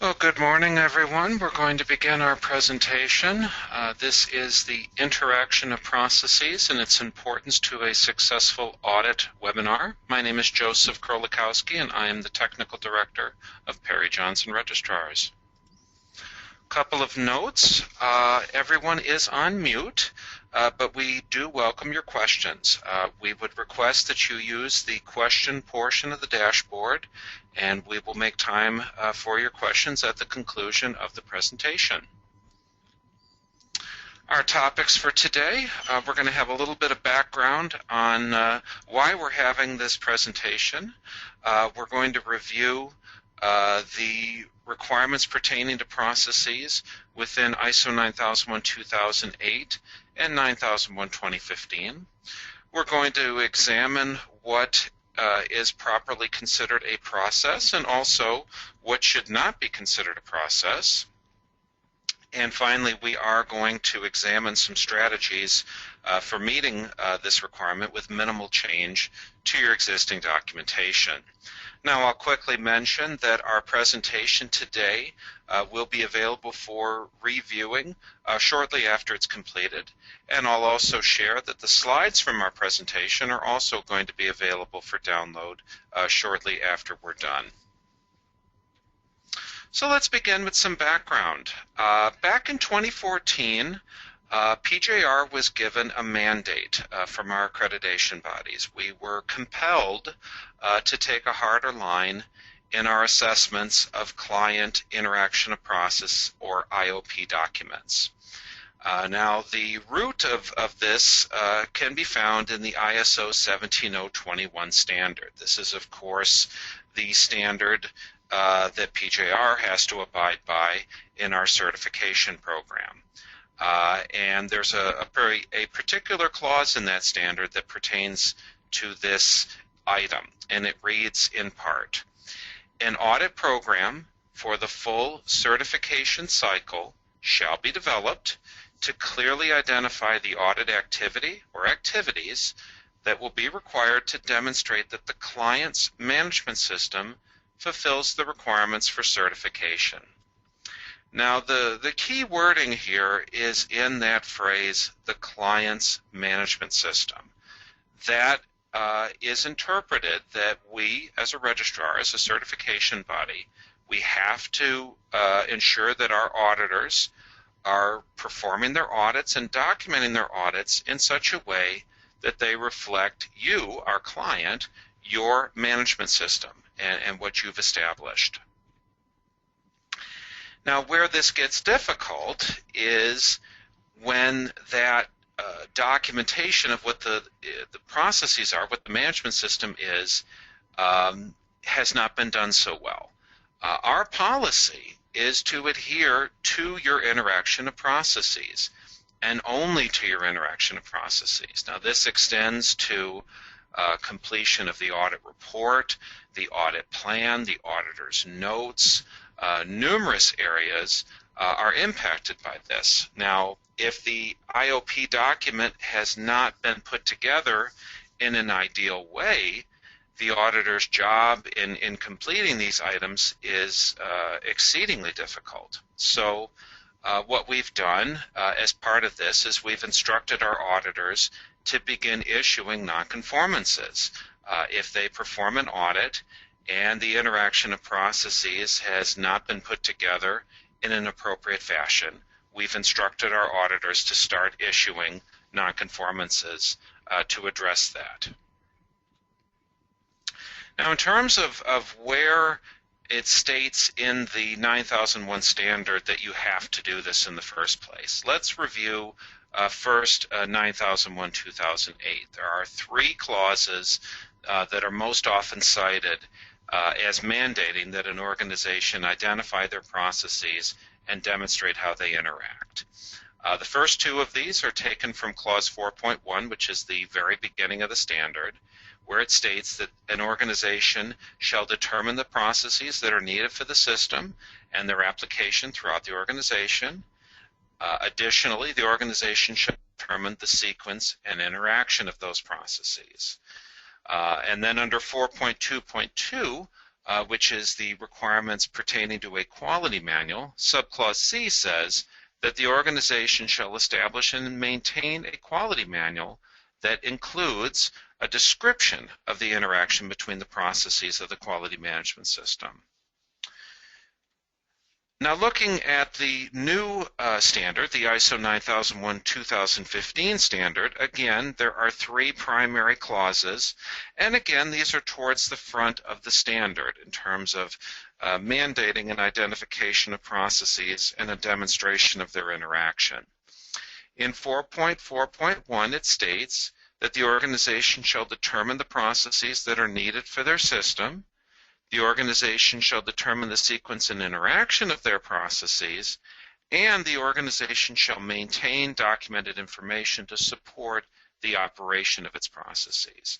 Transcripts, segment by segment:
Well, good morning, everyone. We're going to begin our presentation. This is the interaction of processes and its importance to a successful audit webinar. My name is Joseph Krolikowski, and I am the Technical Director of Perry Johnson Registrars. Couple of notes. Everyone is on mute, but we do welcome your questions. We would request that you use the question portion of the dashboard, and we will make time for your questions at the conclusion of the presentation. Our topics for today, we're going to have a little bit of background on why we're having this presentation. We're going to review the requirements pertaining to processes within ISO 9001-2008 and 9001-2015. We're going to examine what is properly considered a process and also what should not be considered a process. And finally, we are going to examine some strategies for meeting this requirement with minimal change to your existing documentation. Now, I'll quickly mention that our presentation today will be available for reviewing shortly after it's completed, and I'll also share that the slides from our presentation are also going to be available for download shortly after we're done. So let's begin with some background. Back in 2014, PJR was given a mandate from our accreditation bodies. We were compelled to take a harder line in our assessments of client interaction of process, or IOP documents. Now, the root of this can be found in the ISO 17021 standard. This is, of course, the standard that PJR has to abide by in our certification program. And there's a particular clause in that standard that pertains to this item, and it reads in part, "An audit program for the full certification cycle shall be developed to clearly identify the audit activity or activities that will be required to demonstrate that the client's management system fulfills the requirements for certification." Now, the key wording here is in that phrase, the client's management system. That is interpreted that we, as a registrar, as a certification body, we have to ensure that our auditors are performing their audits and documenting their audits in such a way that they reflect you, our client, your management system and what you've established. Now, where this gets difficult is when that documentation of what the processes are, what the management system is, has not been done so well. Our policy is to adhere to your interaction of processes, and only to your interaction of processes. Now, this extends to completion of the audit report, the audit plan, the auditor's notes. Numerous areas are impacted by this. Now, if the IOP document has not been put together in an ideal way, the auditor's job in completing these items is exceedingly difficult. So what we've done as part of this is we've instructed our auditors to begin issuing nonconformances. If they perform an audit and the interaction of processes has not been put together in an appropriate fashion, we've instructed our auditors to start issuing nonconformances to address that. Now, in terms of where it states in the 9001 standard that you have to do this in the first place, let's review first 9001-2008. There are three clauses that are most often cited as mandating that an organization identify their processes and demonstrate how they interact. The first two of these are taken from Clause 4.1, which is the very beginning of the standard, where it states that an organization shall determine the processes that are needed for the system and their application throughout the organization. Additionally, the organization shall determine the sequence and interaction of those processes. And then under 4.2.2, which is the requirements pertaining to a quality manual, subclause C says that the organization shall establish and maintain a quality manual that includes a description of the interaction between the processes of the quality management system. Now, looking at the new standard, the ISO 9001:2015 standard, again, there are 3 primary clauses, and again, these are towards the front of the standard in terms of mandating an identification of processes and a demonstration of their interaction. In 4.4.1, it states that the organization shall determine the processes that are needed for their system. The organization shall determine the sequence and interaction of their processes, and the organization shall maintain documented information to support the operation of its processes.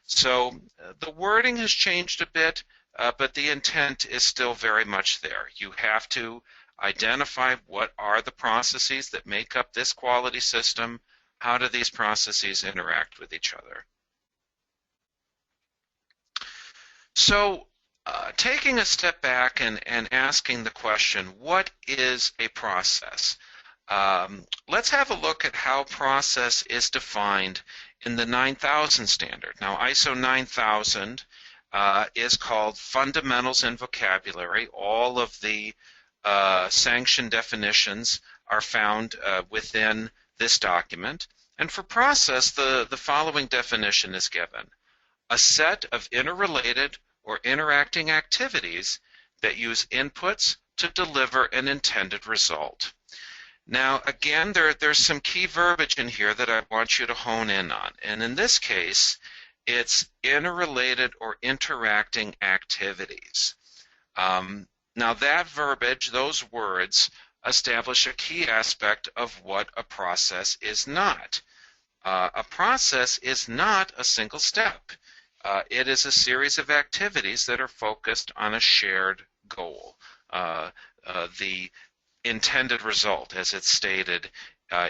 So the wording has changed a bit, but the intent is still very much there. You have to identify what are the processes that make up this quality system. How do these processes interact with each other? So taking a step back and asking the question, what is a process? Let's have a look at how process is defined in the 9000 standard. Now, ISO 9000 is called Fundamentals in Vocabulary. All of the sanction definitions are found within this document. And for process, the following definition is given: a set of interrelated or interacting activities that use inputs to deliver an intended result. Now, again, there's some key verbiage in here that I want you to hone in on. And in this case, it's interrelated or interacting activities. Now, that verbiage, those words, establish a key aspect of what a process is not. A process is not a single step. It is a series of activities that are focused on a shared goal, the intended result, as it's stated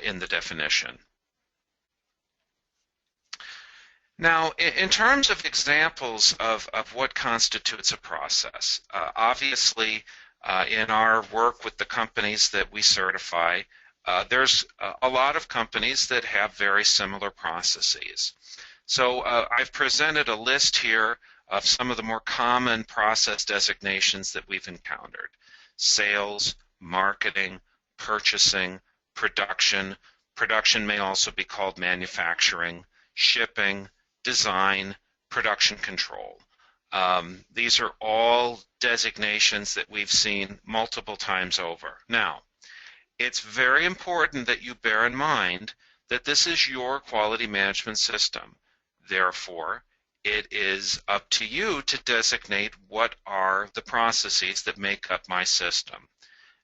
in the definition. Now, in terms of examples of what constitutes a process, obviously in our work with the companies that we certify, there's a lot of companies that have very similar processes. So I've presented a list here of some of the more common process designations that we've encountered: sales, marketing, purchasing, production. Production may also be called manufacturing, shipping, design, production control. These are all designations that we've seen multiple times over. Now, it's very important that you bear in mind that this is your quality management system. Therefore, it is up to you to designate what are the processes that make up my system.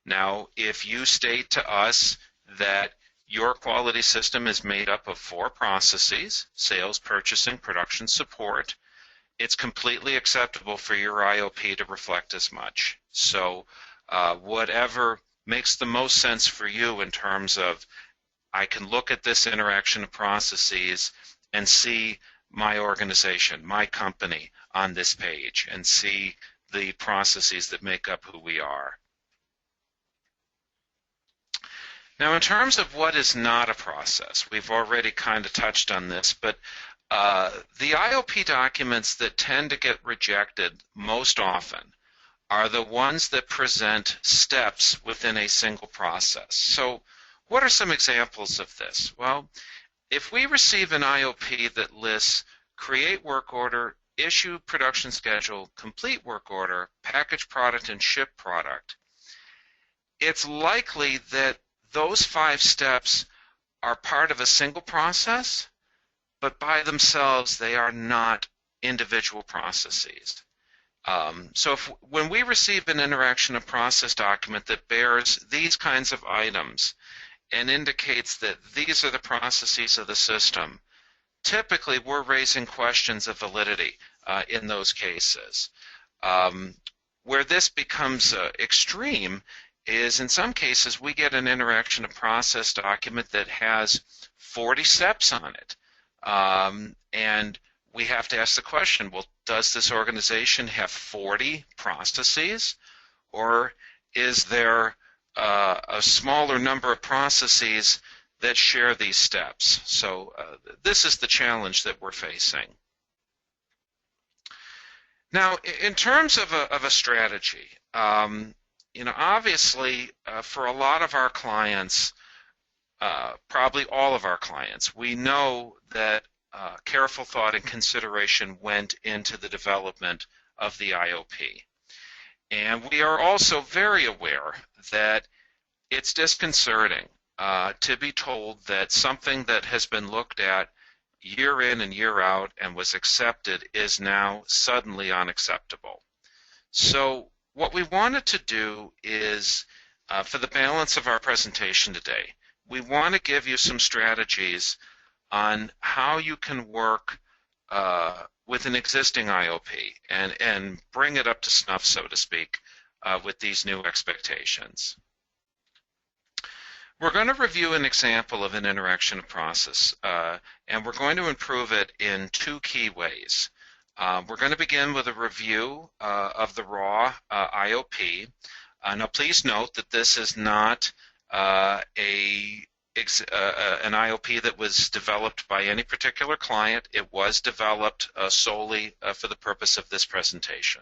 Now, if you state to us that your quality system is made up of 4 processes: sales, purchasing, production, support, it's completely acceptable for your IOP to reflect as much. So whatever makes the most sense for you in terms of, I can look at this interaction of processes and see my organization, my company on this page, and see the processes that make up who we are. Now, in terms of what is not a process, we've already kind of touched on this, but the IOP documents that tend to get rejected most often are the ones that present steps within a single process. So what are some examples of this? Well, if we receive an IOP that lists create work order, issue production schedule, complete work order, package product, and ship product, it's likely that those 5 steps are part of a single process, but by themselves they are not individual processes. So when we receive an interaction of process document that bears these kinds of items and indicates that these are the processes of the system, typically we're raising questions of validity in those cases. Where this becomes extreme is in some cases we get an interaction of process document that has 40 steps on it. And we have to ask the question, well, does this organization have 40 processes, or is there a smaller number of processes that share these steps? So this is the challenge that we're facing. Now, in terms of a strategy, obviously, for a lot of our clients, probably all of our clients, we know that careful thought and consideration went into the development of the IOP. And we are also very aware that it's disconcerting to be told that something that has been looked at year in and year out and was accepted is now suddenly unacceptable. So what we wanted to do is, for the balance of our presentation today, we want to give you some strategies on how you can work with an existing IOP and bring it up to snuff, so to speak, with these new expectations. We're going to review an example of an interaction process, and we're going to improve it in two key ways. We're going to begin with a review of the raw IOP. Now, please note that this is not an IOP that was developed by any particular client. It was developed solely for the purpose of this presentation.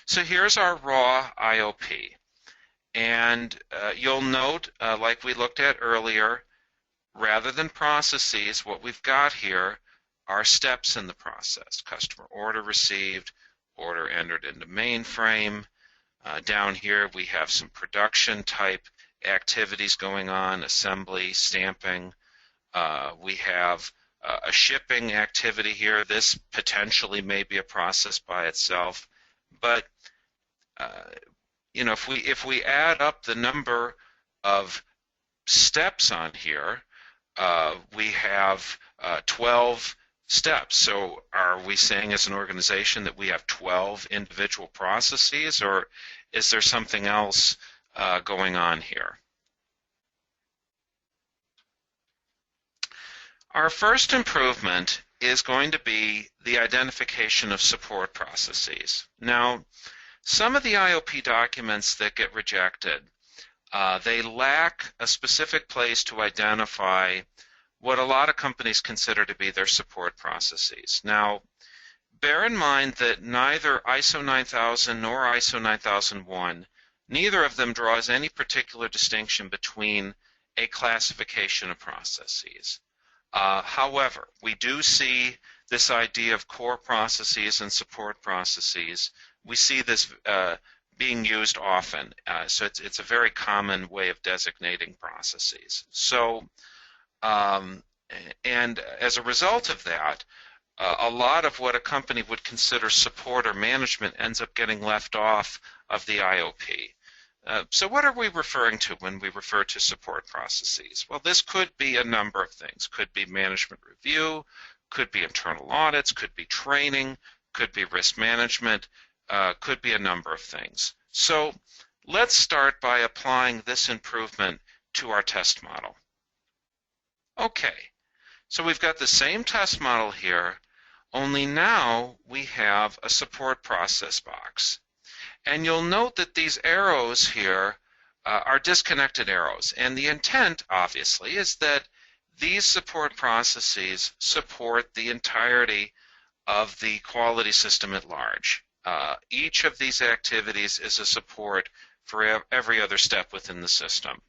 So here's our raw IOP. And you'll note, like we looked at earlier, rather than processes, what we've got here are steps in the process. Customer order received, order entered into mainframe. Down here we have some production type activities going on, assembly, stamping. We have a shipping activity here. This potentially may be a process by itself, but if we add up the number of steps on here, we have 12 steps. So are we saying as an organization that we have 12 individual processes, or is there something else going on here? Our first improvement is going to be the identification of support processes. Now, some of the IOP documents that get rejected, they lack a specific place to identify what a lot of companies consider to be their support processes. Now, bear in mind that neither ISO 9000 nor ISO 9001, neither of them draws any particular distinction between a classification of processes. However, we do see this idea of core processes and support processes. We see this being used often, so it's a very common way of designating processes. So, and as a result of that, a lot of what a company would consider support or management ends up getting left off of the IOP. So what are we referring to when we refer to support processes? Well, this could be a number of things. Could be management review, could be internal audits, could be training, could be risk management, could be a number of things. So let's start by applying this improvement to our test model. Okay, so we've got the same test model here, only now we have a support process box. And you'll note that these arrows here are disconnected arrows. And the intent, obviously, is that these support processes support the entirety of the quality system at large. Each of these activities is a support for every other step within the system.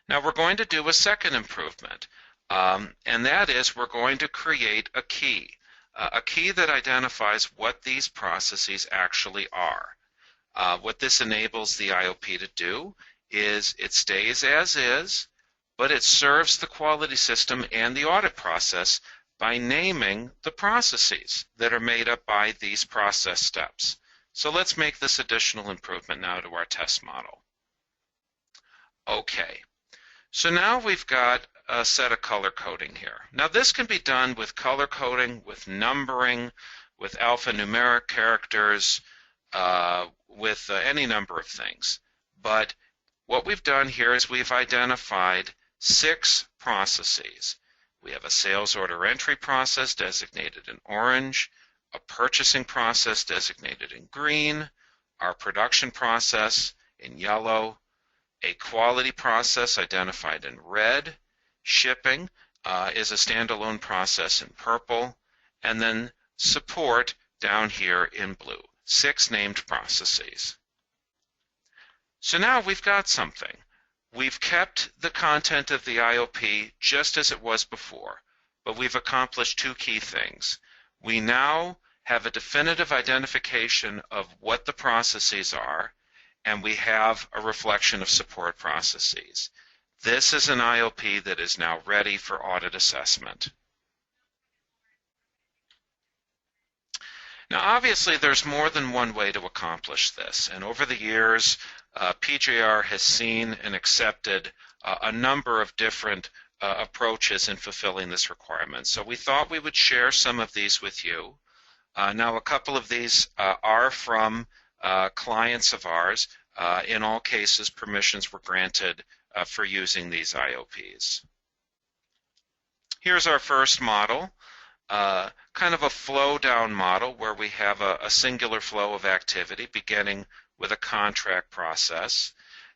Now we're going to do a second improvement, and that is we're going to create a key that identifies what these processes actually are. What this enables the IOP to do is it stays as is, but it serves the quality system and the audit process by naming the processes that are made up by these process steps. So let's make this additional improvement now to our test model. Okay, so now we've got a set of color coding here. Now this can be done with color coding, with numbering, with alphanumeric characters, with any number of things. But what we've done here is we've identified 6 processes. We have a sales order entry process designated in orange, a purchasing process designated in green, our production process in yellow, a quality process identified in red, shipping is a standalone process in purple, and then support down here in blue. 6 named processes. So now we've got something. We've kept the content of the IOP just as it was before, but we've accomplished 2 key things. We now have a definitive identification of what the processes are, and we have a reflection of support processes. This is an IOP that is now ready for audit assessment. Now, obviously, there's more than one way to accomplish this, and over the years, PJR has seen and accepted a number of different approaches in fulfilling this requirement. So we thought we would share some of these with you. Now, a couple of these are from clients of ours. In all cases, permissions were granted for using these IOPs. Here's our first model. Kind of a flow down model where we have a singular flow of activity beginning with a contract process.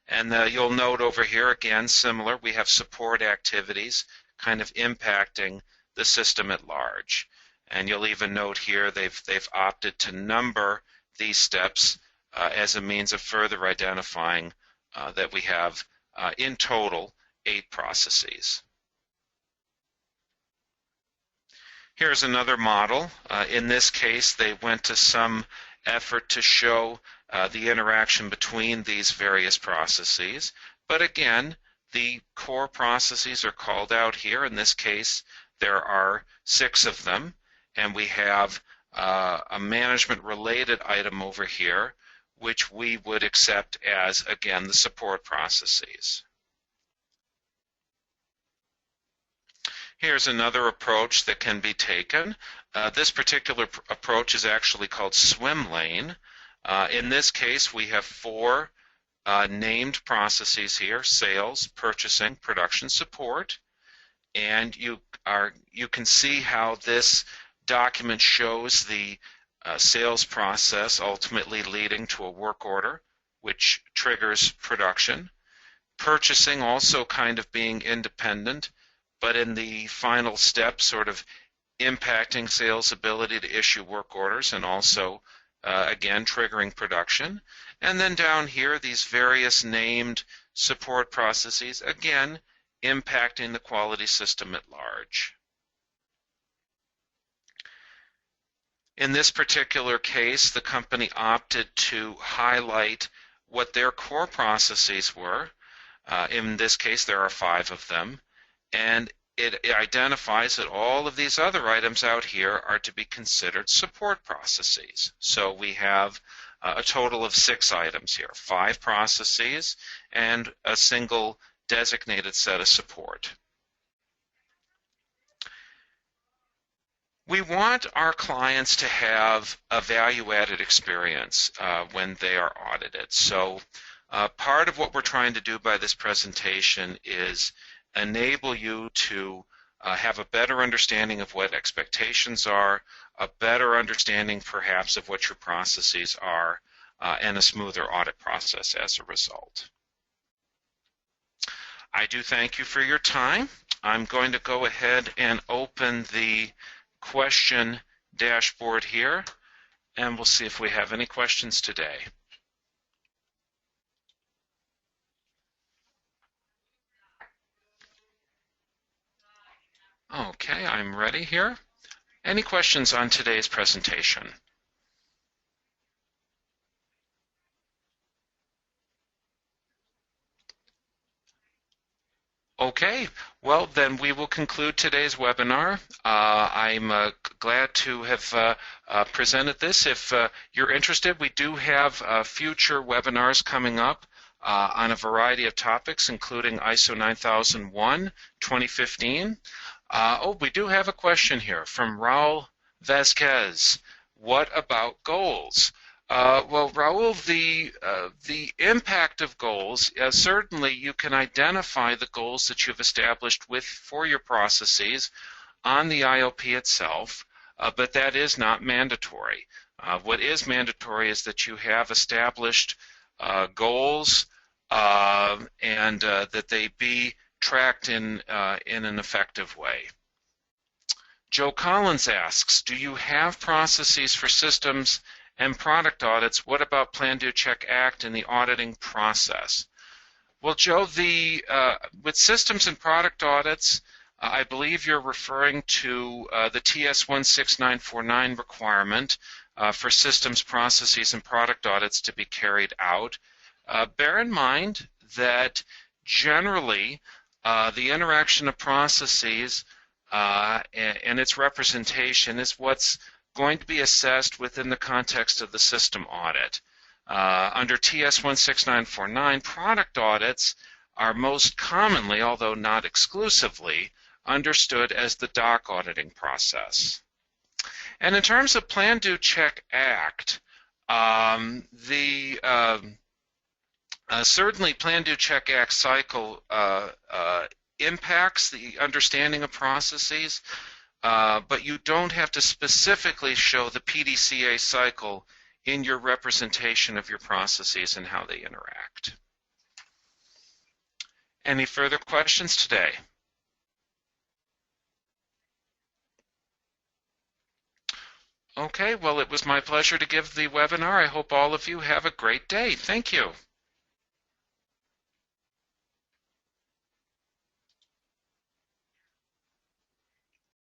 And you'll note over here, again, similar, we have support activities kind of impacting the system at large. And you'll even note here they've opted to number these steps as a means of further identifying that we have in total 8 processes. Here's another model. In this case, they went to some effort to show the interaction between these various processes. But again, the core processes are called out here. In this case, there are 6 of them. And we have a management-related item over here, which we would accept as, again, the support processes. Here's another approach that can be taken. This particular approach is actually called swim lane. In this case, we have 4 named processes here: sales, purchasing, production, support. And you can see how this document shows the sales process ultimately leading to a work order, which triggers production. Purchasing also kind of being independent, but in the final step sort of impacting sales' ability to issue work orders and also, again, triggering production. And then down here, these various named support processes, again, impacting the quality system at large. In this particular case, the company opted to highlight what their core processes were. In this case, there are 5 of them. And it identifies that all of these other items out here are to be considered support processes. So we have a total of 6 items here, 5 processes and a single designated set of support. We want our clients to have a value-added experience when they are audited. So part of what we're trying to do by this presentation is enable you to have a better understanding of what expectations are, a better understanding perhaps of what your processes are, and a smoother audit process as a result. I do thank you for your time. I'm going to go ahead and open the question dashboard here, and we'll see if we have any questions today. Okay, I'm ready here. Any questions on today's presentation? Okay, well then we will conclude today's webinar. I'm glad to have presented this. If you're interested, we do have future webinars coming up on a variety of topics, including ISO 9001 2015. We do have a question here from Raul Vasquez. What about goals? Well, Raul, the impact of goals, certainly you can identify the goals that you've established for your processes on the IOP itself, but that is not mandatory. What is mandatory is that you have established goals and that they be tracked in an effective way. Joe Collins asks, do you have processes for systems and product audits? What about Plan, Do, Check, Act in the auditing process? Well, Joe, with systems and product audits, I believe you're referring to the TS 16949 requirement for systems, processes, and product audits to be carried out. Bear in mind that generally the interaction of processes and its representation is what's going to be assessed within the context of the system audit. Under TS 16949, product audits are most commonly, although not exclusively, understood as the doc auditing process. And in terms of Plan, Do, Check, Act, certainly Plan, Do, Check, Act cycle impacts the understanding of processes, but you don't have to specifically show the PDCA cycle in your representation of your processes and how they interact. Any further questions today? Okay, well, it was my pleasure to give the webinar. I hope all of you have a great day. Thank you.